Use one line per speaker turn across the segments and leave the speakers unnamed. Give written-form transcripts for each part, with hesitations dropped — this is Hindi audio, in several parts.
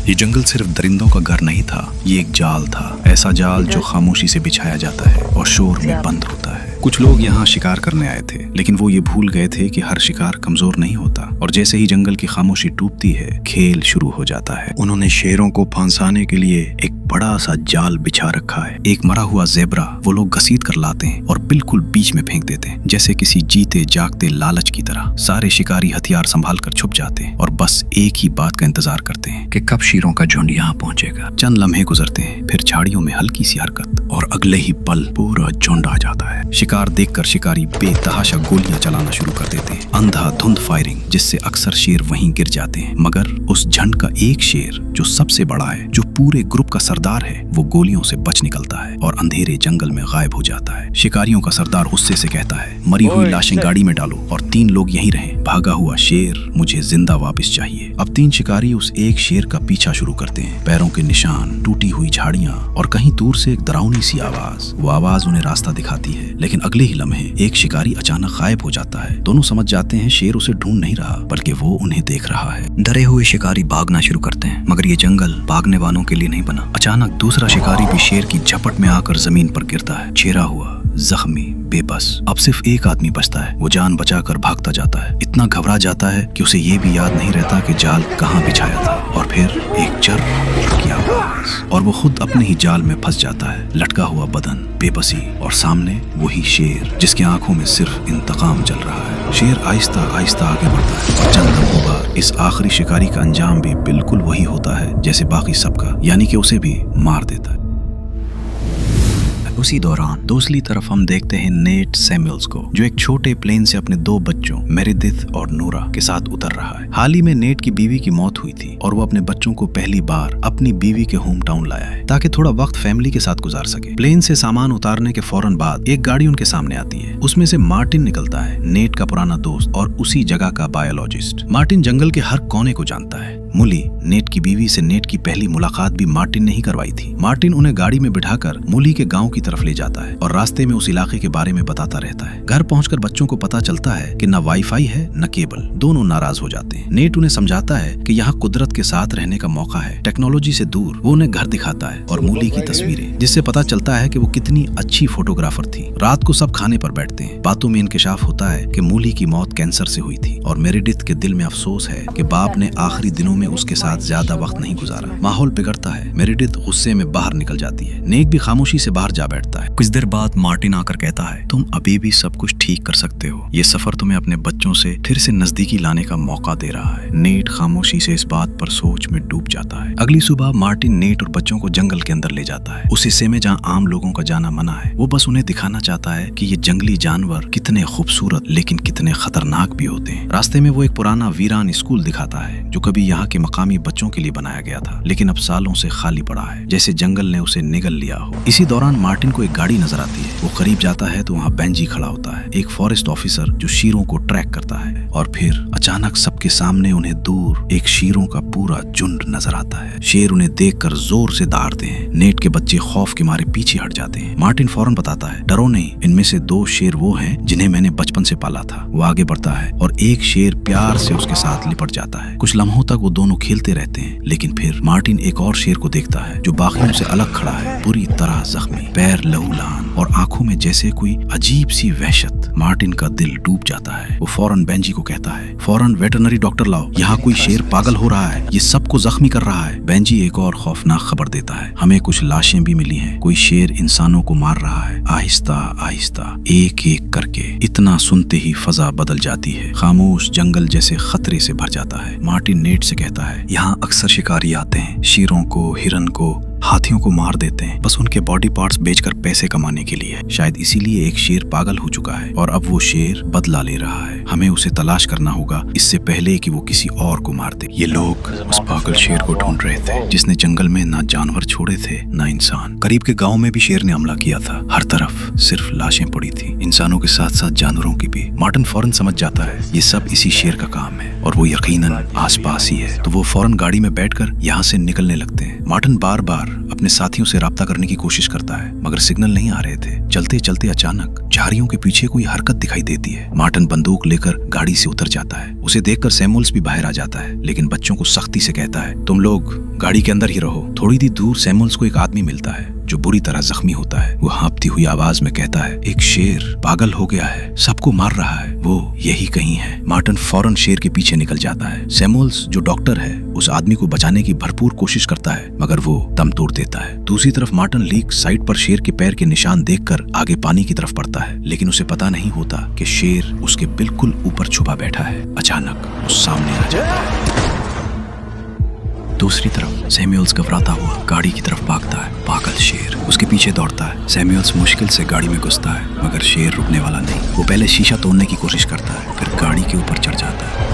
ये जंगल सिर्फ दरिंदों का घर नहीं था, ये एक जाल था। ऐसा जाल जो खामोशी से बिछाया जाता है और शोर में बंद होता है। कुछ लोग यहाँ शिकार करने आए थे, लेकिन वो ये भूल गए थे कि हर शिकार कमजोर नहीं होता, और जैसे ही जंगल की खामोशी टूटती है, खेल शुरू हो जाता है। उन्होंने शेरों को फंसाने के लिए एक बड़ा सा जाल बिछा रखा है। एक मरा हुआ ज़ेब्रा वो लोग घसीट कर लाते हैं और बिल्कुल बीच में फेंक देते हैं, जैसे किसी जीते जागते लालच की तरह। सारे शिकारी हथियार संभाल कर छुप जाते हैं और बस एक ही बात का इंतजार करते हैं कि कब शेरों का झुंड यहाँ पहुंचेगा। चंद लम्हे गुजरते हैं, फिर झाड़ियों में हल्की सी हरकत और अगले ही पल पूरा झुंड आ जाता है। शिकार देखकर शिकारी बेतहाशा गोलियां चलाना शुरू कर देते हैं, अंधाधुंध फायरिंग, जिससे अक्सर शेर वहीं गिर जाते हैं। मगर उस झुंड का एक शेर जो सबसे बड़ा है, जो पूरे ग्रुप का सरदार है, वो गोलियों से बच निकलता है और अंधेरे जंगल में गायब हो जाता है। शिकारियों का सरदार गुस्से से कहता है, मरी हुई लाशें गाड़ी में डालो और 3 लोग यहीं रहें। भागा हुआ शेर मुझे जिंदा वापस चाहिए। अब 3 शिकारी उस एक शेर का पीछा शुरू करते हैं। पैरों के निशान, टूटी हुई झाड़ियां और कहीं दूर से एक डरावनी सी आवाज। वो आवाज उन्हें रास्ता दिखाती है, लेकिन अगले ही लम्हे एक शिकारी अचानक गायब हो जाता है। दोनों समझ जाते हैं शेर उसे ढूंढ नहीं रहा, बल्कि वो उन्हें देख रहा है। डरे हुए शिकारी भागना शुरू करते हैं, मगर ये जंगल भागने वालों के लिए नहीं बना। अचानक दूसरा शिकारी भी शेर की झपट में आकर जमीन पर गिरता है, चेहरा हुआ, जख्मी, बेबस। अब सिर्फ एक आदमी बचता है। वो जान बचाकर भागता जाता है, इतना घबरा जाता है कि उसे ये भी याद नहीं रहता कि जाल कहाँ बिछाया था। और फिर एक चर्र की आवाज और वो खुद अपने ही जाल में फंस जाता है। लटका हुआ बदन, बेबसी, और सामने वही शेर जिसकी आंखों में सिर्फ इंतकाम चल रहा है। शेर आहिस्ता आहिस्ता आगे बढ़ता है और चंद लम्हों बाद इस आखिरी शिकारी का अंजाम भी बिल्कुल वही होता है जैसे बाकी सबका, यानी कि उसे भी मार देता है। उसी दौरान दूसरी तरफ हम देखते हैं नेट सैमुअल्स को, जो एक छोटे प्लेन से अपने 2 बच्चों मेरेडिथ और नूरा के साथ उतर रहा है। हाल ही में नेट की बीवी की मौत हुई थी और वो अपने बच्चों को पहली बार अपनी बीवी के होम टाउन लाया है, ताकि थोड़ा वक्त फैमिली के साथ गुजार सके। प्लेन से सामान उतारने के फौरन बाद एक गाड़ी उनके सामने आती है। उसमें से मार्टिन निकलता है, नेट का पुराना दोस्त और उसी जगह का बायोलॉजिस्ट। मार्टिन जंगल के हर कोने को जानता है। मूली, नेट की बीवी से नेट की पहली मुलाकात भी मार्टिन ने ही करवाई थी। मार्टिन उन्हें गाड़ी में बिठाकर मूली के गांव की तरफ ले जाता है और रास्ते में उस इलाके के बारे में बताता रहता है। घर पहुंचकर बच्चों को पता चलता है कि न वाईफाई है न केबल। दोनों नाराज हो जाते हैं। नेट उन्हें समझाता है कि यहाँ कुदरत के साथ रहने का मौका है, टेक्नोलॉजी से दूर। वो उन्हें घर दिखाता है और मूली की तस्वीरें, जिससे पता चलता है कि वो कितनी अच्छी फोटोग्राफर थी। रात को सब खाने पर बैठते हैं। बातों में इंकिशाफ होता है कि मूली की मौत कैंसर से हुई थी और मेरेडिथ के दिल में अफसोस है कि बाप ने आखिरी दिनों में उसके साथ ज्यादा वक्त नहीं गुजारा। माहौल बिगड़ता है। मेरेडिथ गुस्से में बाहर निकल जाती है। नेट भी खामोशी से बाहर जा बैठता है। कुछ देर बाद मार्टिन आकर कहता है, तुम अभी भी सब कुछ ठीक कर सकते हो। ये सफर तुम्हें अपने बच्चों से फिर से नजदीकी लाने का मौका दे रहा है। नेट खामोशी से इस बात पर सोच में डूब जाता है। अगली सुबह मार्टिन नेट और बच्चों को जंगल के अंदर ले जाता है, उस हिस्से में जहाँ आम लोगों का जाना मना है। वो बस उन्हें दिखाना चाहता है कि ये जंगली जानवर कितने खूबसूरत लेकिन कितने खतरनाक भी होते हैं। रास्ते में वो एक पुराना वीरान स्कूल दिखाता है, जो कभी यहाँ के मकामी बच्चों के लिए बनाया गया था, लेकिन अब सालों से खाली पड़ा है, जैसे जंगल ने उसे निगल लिया हो। इसी दौरान मार्टिन को एक गाड़ी नजर आती है। वो करीब जाता है तो वहाँ बेंजी खड़ा होता है, एक फॉरेस्ट ऑफिसर जो शेरों को ट्रैक करता है। और फिर अचानक सबके सामने उन्हें दूर एक शेरों का पूरा झुंड नजर आता है। शेर उन्हें देखकर जोर से दहाड़ते हैं। नेट के बच्चे खौफ के मारे पीछे हट जाते हैं। मार्टिन फौरन बताता है, डरो नहीं, इनमें से 2 शेर वो हैं जिन्हें मैंने बचपन से पाला था। वो आगे बढ़ता है और एक शेर प्यार से उसके साथ लिपट जाता है। कुछ लम्हों तक वो दोनों खेलते रहते हैं, लेकिन फिर मार्टिन एक और शेर को देखता है जो बाकियों से अलग खड़ा है, पूरी तरह जख्मी, पैर लहूलुहान और आंखों में जैसे कोई अजीब सी वहशत। मार्टिन का दिल डूब जाता है। वो फौरन बेंजी को कहता है, फौरन वेटरनरी डॉक्टर लाओ, यहाँ कोई शेर पागल हो रहा है, ये सबको जख्मी कर रहा है। बेंजी एक और खौफनाक खबर देता है, हमें कुछ लाशें भी मिली हैं, कोई शेर इंसानों को मार रहा है, आहिस्ता आहिस्ता, एक एक करके। इतना सुनते ही फजा बदल जाती है। खामोश जंगल जैसे खतरे से भर जाता है। मार्टिन नेट से कहता है, यहाँ अक्सर शिकारी आते हैं, शेरों को, हिरन को, हाथियों को मार देते हैं, बस उनके बॉडी पार्ट्स बेचकर पैसे कमाने के लिए। शायद इसीलिए एक शेर पागल हो चुका है और अब वो शेर बदला ले रहा है। हमें उसे तलाश करना होगा इससे पहले कि वो किसी और को मार दे। ये लोग उस पागल शेर को ढूंढ रहे थे जिसने जंगल में ना जानवर छोड़े थे ना इंसान। करीब के गांव में भी शेर ने हमला किया था। हर तरफ सिर्फ लाशें पड़ी थी, इंसानों के साथ साथ जानवरों की भी। मार्टिन फौरन समझ जाता है ये सब इसी शेर का काम है और वो यकीनन आसपास ही है। तो वो फौरन गाड़ी में बैठकर यहाँ से निकलने लगते हैं। मार्टिन बार बार अपने साथियों से राब्ता करने की कोशिश करता है मगर सिग्नल नहीं आ रहे थे। चलते चलते अचानक झाड़ियों के पीछे कोई हरकत दिखाई देती है। मार्टिन बंदूक लेकर गाड़ी से उतर जाता है। उसे देखकर सैमुअल्स भी बाहर आ जाता है, लेकिन बच्चों को सख्ती से कहता है तुम लोग गाड़ी के अंदर ही रहो। थोड़ी देर दूर सैमुअल्स को एक आदमी मिलता है जो बुरी तरह जख्मी होता है। वो हाँफती हुई आवाज में कहता है एक शेर पागल हो गया है, सबको मार रहा है, वो यही कहीं है। मार्टिन फौरन शेर के पीछे निकल जाता है। सैमुअल्स जो डॉक्टर है उस आदमी को बचाने की भरपूर कोशिश करता है मगर वो दम तोड़ देता है। दूसरी तरफ मार्टिन लीक साइड पर शेर के पैर के निशान देखकर आगे पानी की तरफ बढ़ता है, लेकिन उसे पता नहीं होता कि शेर उसके बिल्कुल ऊपर छुपा बैठा है। अचानक वो सामने आ जाता है। दूसरी तरफ सैमुअल्स घबराता हुआ गाड़ी की तरफ भागता है। पागल शेर उसके पीछे दौड़ता है। सैमुअल्स मुश्किल से गाड़ी में घुसता है मगर शेर रुकने वाला नहीं। वो पहले शीशा तोड़ने की कोशिश करता है, फिर गाड़ी के ऊपर चढ़ जाता है।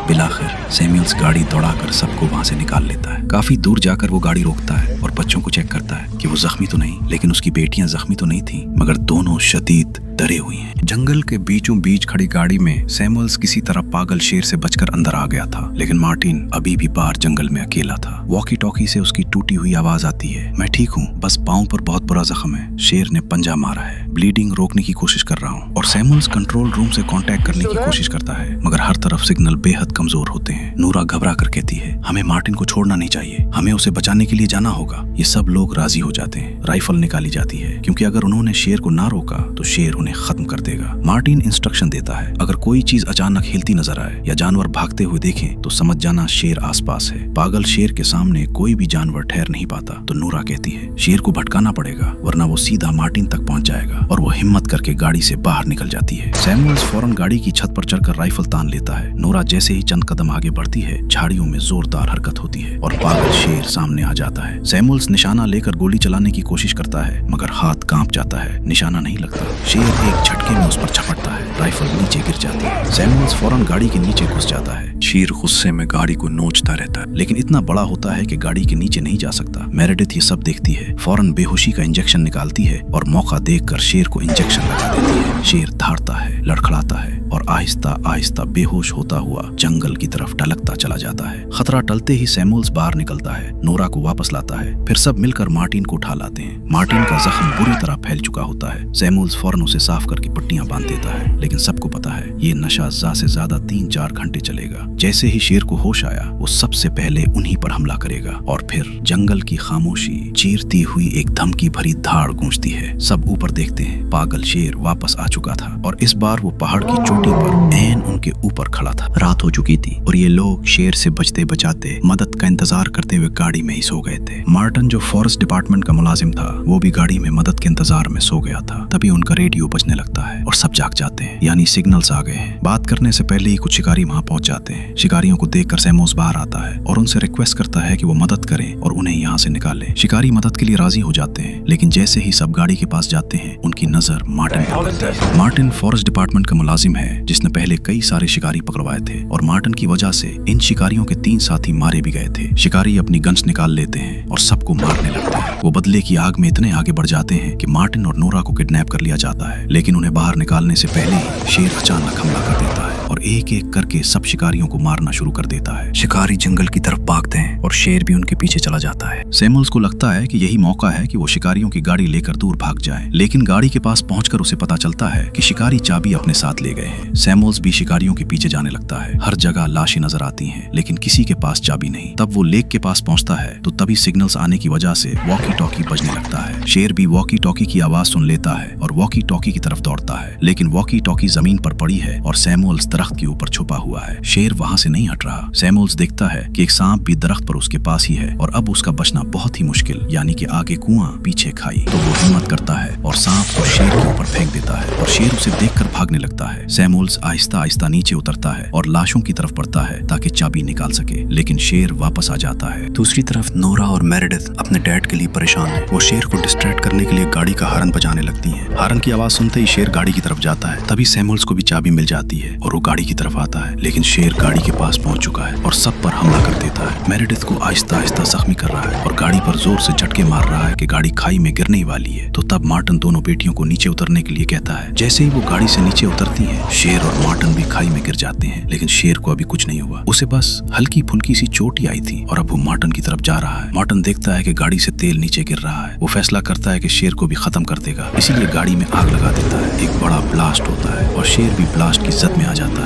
बिलाखिर सैमुअल्स गाड़ी दौड़ाकर सबको वहां से निकाल लेता है। काफी दूर जाकर वो गाड़ी रोकता है और बच्चों को चेक करता है कि वो जख्मी तो नहीं, लेकिन उसकी बेटियां जख्मी तो नहीं थी मगर दोनों शदीद डरे हुए हैं। जंगल के बीचों बीच खड़ी गाड़ी में सैमुअल्स किसी तरह पागल शेर से बचकर अंदर आ गया था, लेकिन मार्टिन अभी भी बाहर जंगल में अकेला था। वॉकी टॉकी से उसकी टूटी हुई आवाज आती है, मैं ठीक हूँ, बस पाँव पर बहुत बुरा जख्म है, शेर ने पंजा मारा है, ब्लीडिंग रोकने की कोशिश कर रहा हूँ। और सैमुअल्स कंट्रोल रूम से कांटेक्ट करने की कोशिश करता है मगर हर तरफ सिग्नल बेहद कमजोर होते हैं। नूरा घबरा कर कहती है हमें मार्टिन को छोड़ना नहीं चाहिए, हमें उसे बचाने के लिए जाना होगा। ये सब लोग राजी हो जाते हैं। राइफल निकाली जाती है क्योंकि अगर उन्होंने शेर को ना रोका तो शेर उन्हें खत्म कर देगा। मार्टिन इंस्ट्रक्शन देता है अगर कोई चीज अचानक हिलती नजर आए या जानवर भागते हुए देखें तो समझ जाना शेर आसपास है। पागल शेर के सामने कोई भी जानवर ठहर नहीं पाता। तो नूरा कहती है शेर को भटकाना पड़ेगा वरना वो सीधा मार्टिन तक पहुंच जाएगा, और वो हिम्मत करके गाड़ी से बाहर निकल जाती है। सैमुअल्स फौरन गाड़ी की छत पर चढ़कर राइफल तान लेता है। नूरा जैसे ही चंद कदम आगे बढ़ती है झाड़ियों में जोरदार हरकत होती है और पागल शेर सामने आ जाता है। सैमुअल्स निशाना लेकर गोली चलाने की कोशिश करता है मगर हाथ कांप जाता है, निशाना नहीं लगता। शेर एक झटके में उस पर झपटता है, राइफल नीचे गिर जाती है। सैमुअल्स फौरन गाड़ी के नीचे घुस जाता है। शेर गुस्से में गाड़ी को नोचता रहता है लेकिन इतना बड़ा होता है कि गाड़ी के नीचे नहीं जा सकता। मेरेडिथ ये सब देखती है, फौरन बेहोशी का इंजेक्शन निकालती है और मौका देखकर शेर को इंजेक्शन लगा देती है। शेर धाड़ता है, लड़खड़ाता है और आहिस्ता आहिस्ता बेहोश होता हुआ जंगल की तरफ ढलकता चला जाता है। खतरा टलते ही सैमुअल्स बाहर निकलता है, नोरा को वापस लाता है, फिर सब मिलकर मार्टिन को उठा लाते हैं। मार्टिन का जख्म बुरी तरह फैल चुका होता है। सैमुअल्स फौरन उसे साफ करके पट्टियां बांध देता है, लेकिन सबको पता है ये नशा ज्यादा से ज्यादा 3-4 घंटे चलेगा। जैसे ही शेर को होश आया वो सबसे पहले उन्हीं पर हमला करेगा और फिर जंगल की खामोशी चीरती हुई एक धमकी भरी धाड़ गूंजती है। सब ऊपर देखते हैं, पागल शेर वापस आ चुका था और इस बार वो पहाड़ की चोटी पर ऐन उनके ऊपर खड़ा था। रात हो चुकी थी और ये लोग शेर से बचते बचाते मदद का इंतजार करते हुए गाड़ी में ही सो गए थे। मार्टिन जो फॉरेस्ट डिपार्टमेंट का मुलाजिम था वो भी गाड़ी में मदद के इंतजार में सो गया था। तभी उनका रेडियो बजने लगता है और सब जाग जाते हैं, यानी सिग्नल्स आ गए हैं। बात करने से पहले ही कुछ शिकारी वहां पहुंच जाते हैं। शिकारियों को देखकर सैमुअल्स बाहर आता है और उनसे रिक्वेस्ट करता है कि वो मदद करें और उन्हें यहाँ से निकालें। शिकारी मदद के लिए राजी हो जाते हैं, लेकिन जैसे ही सब गाड़ी के पास जाते हैं उनकी नजर मार्टिन पर पड़ती है। मार्टिन फॉरेस्ट डिपार्टमेंट का मुलाजिम है जिसने पहले कई सारे शिकारी पकड़वाए थे और मार्टिन की वजह से इन शिकारियों के 3 साथी मारे भी गए थे। शिकारी अपनी गन्स निकाल लेते हैं और सबको मारने लगते हैं। वो बदले की आग में इतने आगे बढ़ जाते हैं कि मार्टिन और नोरा को किडनैप कर लिया जाता है, लेकिन उन्हें बाहर निकालने से पहले ही शेर अचानक हमला कर देता है और एक एक करके सब शिकारियों को मारना शुरू कर देता है। शिकारी जंगल की तरफ भागते हैं और शेर भी उनके पीछे चला जाता है। सैमुअल्स को लगता है कि यही मौका है कि वो शिकारियों की गाड़ी लेकर दूर भाग जाए, लेकिन गाड़ी के पास पहुंचकर उसे पता चलता है कि शिकारी चाबी अपने साथ ले गए हैं। सैमुअल्स भी शिकारियों के पीछे जाने लगता है। हर जगह लाशें नजर आती हैं, लेकिन किसी के पास चाबी नहीं। तब वो लेक के पास पहुंचता है तो तभी सिग्नल्स आने की वजह से वॉकी टॉकी बजने लगता है। शेर भी वॉकी टॉकी की आवाज सुन लेता है और वॉकी टॉकी की तरफ दौड़ता है, लेकिन वॉकी टॉकी जमीन पर पड़ी है और सैमुअल्स दरख्त के ऊपर छुपा हुआ है। शेर वहां से नहीं हट रहा। सैमुअल्स देखता है कि एक सांप भी दरख्त पर उसके पास ही है और अब उसका बचना बहुत ही मुश्किल, यानी कि आगे कुआं पीछे खाई। तो वो हिम्मत करता है और सांप को शेर के ऊपर फेंक देता है और शेर उसे देखकर भागने लगता है। सैमुअल्स आहिस्ता आहिस्ता नीचे उतरता है और लाशों की तरफ बढ़ता है ताकि चाबी निकाल सके, लेकिन शेर वापस आ जाता है। दूसरी तरफ नोरा और मेरेडिथ अपने डैड के लिए परेशान है। वो शेर को डिस्ट्रैक्ट करने के लिए गाड़ी का हॉर्न बजाने लगती हैं। हॉर्न की आवाज सुनते ही शेर गाड़ी की तरफ जाता है। तभी सैमुअल्स को भी चाबी मिल जाती है और वो गाड़ी गाड़ी की तरफ आता है, लेकिन शेर गाड़ी के पास पहुंच चुका है और सब पर हमला कर देता है। मेरेडिथ को आहिस्ता आहिस्ता जख्मी कर रहा है और गाड़ी पर जोर से झटके मार रहा है कि गाड़ी खाई में गिरने ही वाली है। तो तब मार्टन दोनों बेटियों को नीचे उतरने के लिए कहता है। जैसे ही वो गाड़ी से नीचे उतरती है, शेर और मार्टन भी खाई में गिर जाते हैं, लेकिन शेर को अभी कुछ नहीं हुआ। उसे बस हल्की फुल्की सी चोट ही आई थी और अब वो मार्टन की तरफ जा रहा है। मार्टन देखता है कि गाड़ी से तेल नीचे गिर रहा है। वो फैसला करता है कि शेर को भी खत्म कर देगा, इसीलिए गाड़ी में आग लगा देता है। एक बड़ा ब्लास्ट होता है और शेर भी ब्लास्ट की जद में आ जाता है।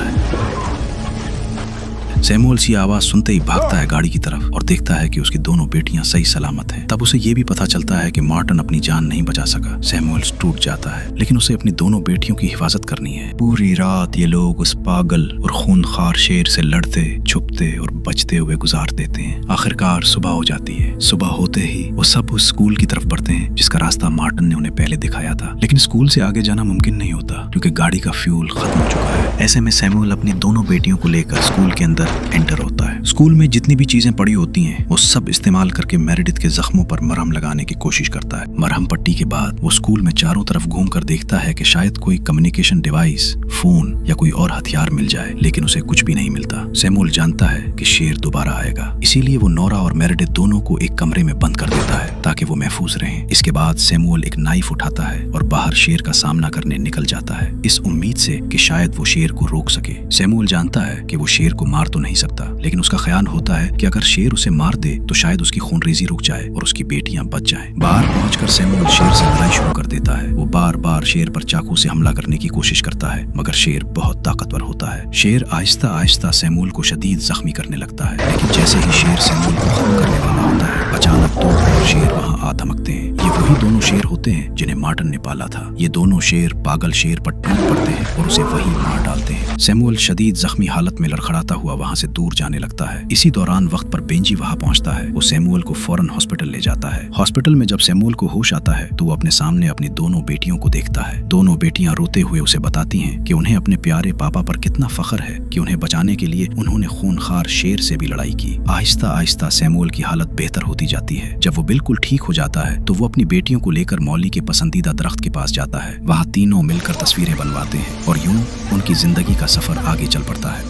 सैमुअल ये आवाज सुनते ही भागता है गाड़ी की तरफ और देखता है कि उसकी दोनों बेटियां सही सलामत हैं। तब उसे ये भी पता चलता है कि मार्टन अपनी जान नहीं बचा सका। सैमुअल टूट जाता है, लेकिन उसे अपनी दोनों बेटियों की हिफाजत करनी है। पूरी रात ये लोग उस पागल और खूनखार शेर से लड़ते, छुपते और बचते हुए गुजार देते हैं। आखिरकार सुबह हो जाती है। सुबह होते ही वो सब उस स्कूल की तरफ बढ़ते हैं जिसका रास्ता मार्टन ने उन्हें पहले दिखाया था, लेकिन स्कूल से आगे जाना मुमकिन नहीं होता क्योंकि गाड़ी का फ्यूल खत्म हो चुका है। ऐसे में सैमुअल अपनी दोनों बेटियों को लेकर स्कूल के अंदर एंटर होता है। स्कूल में जितनी भी चीजें पड़ी होती हैं वो सब इस्तेमाल करके मेरेडिथ के जख्मों पर मरहम लगाने की कोशिश करता है। मरहम पट्टी के बाद वो स्कूल में चारों तरफ घूमकर देखता है कि शायद कोई कम्युनिकेशन डिवाइस, फोन या कोई और हथियार मिल जाए, लेकिन उसे कुछ भी नहीं मिलता। सैमुअल जानता है कि शेर दोबारा आएगा, इसीलिए वो नोरा और मेरेडिथ दोनों को एक कमरे में बंद कर देता है ताकि वो महफूज रहें। इसके बाद सैमुअल एक नाइफ उठाता है और बाहर शेर का सामना करने निकल जाता है, इस उम्मीद से कि शायद वो शेर को रोक सके। सैमुअल जानता है कि वो शेर को मार तो नहीं सकता, लेकिन उसका ख्याल होता है कि अगर शेर उसे मार दे तो शायद उसकी खूनरेजी रुक जाए और उसकी बेटियां बच जाएं। बाहर पहुंचकर सैमुअल शेर से लड़ाई शुरू कर देता है। वो बार बार शेर पर चाकू से हमला करने की कोशिश करता है, मगर शेर बहुत ताकतवर होता है। शेर आहिस्ता आहिस्ता सैमुअल को शदीद जख्मी करने लगता है, लेकिन जैसे ही शेर सैमुअल को खत्म करने वाला होता है, अचानक दो और शेर वहाँ आ धमकते हैं। ये वही दोनों शेर होते हैं जिन्हें मार्टन ने पाला था। ये दोनों शेर पागल शेर पर टूट पड़ते हैं और उसे वहीं मार डालते हैं। सैमुअल शदीद जख्मी हालत में लड़खड़ाता हुआ वहाँ से दूर जाने लगता है। इसी दौरान वक्त पर बेंजी वहाँ पहुँचता है। वो सैमुअल को फौरन हॉस्पिटल ले जाता है। हॉस्पिटल में जब सैमुअल को होश आता है तो वो अपने सामने अपनी दोनों बेटियों को देखता है। दोनों बेटियां रोते हुए उसे बताती हैं कि उन्हें अपने प्यारे पापा पर कितना फख्र है कि उन्हें बचाने के लिए उन्होंने खूनखार शेर से भी लड़ाई की। आहिस्ता आहिस्ता सैमुअल की हालत बेहतर होती जाती है। जब वो बिल्कुल ठीक हो जाता है तो वो अपनी बेटियों को लेकर मौली के पसंदीदा दरख्त के पास जाता है। वहाँ तीनों मिलकर तस्वीरें बनवाते हैं और यूं उनकी जिंदगी का सफर आगे चल पड़ता है।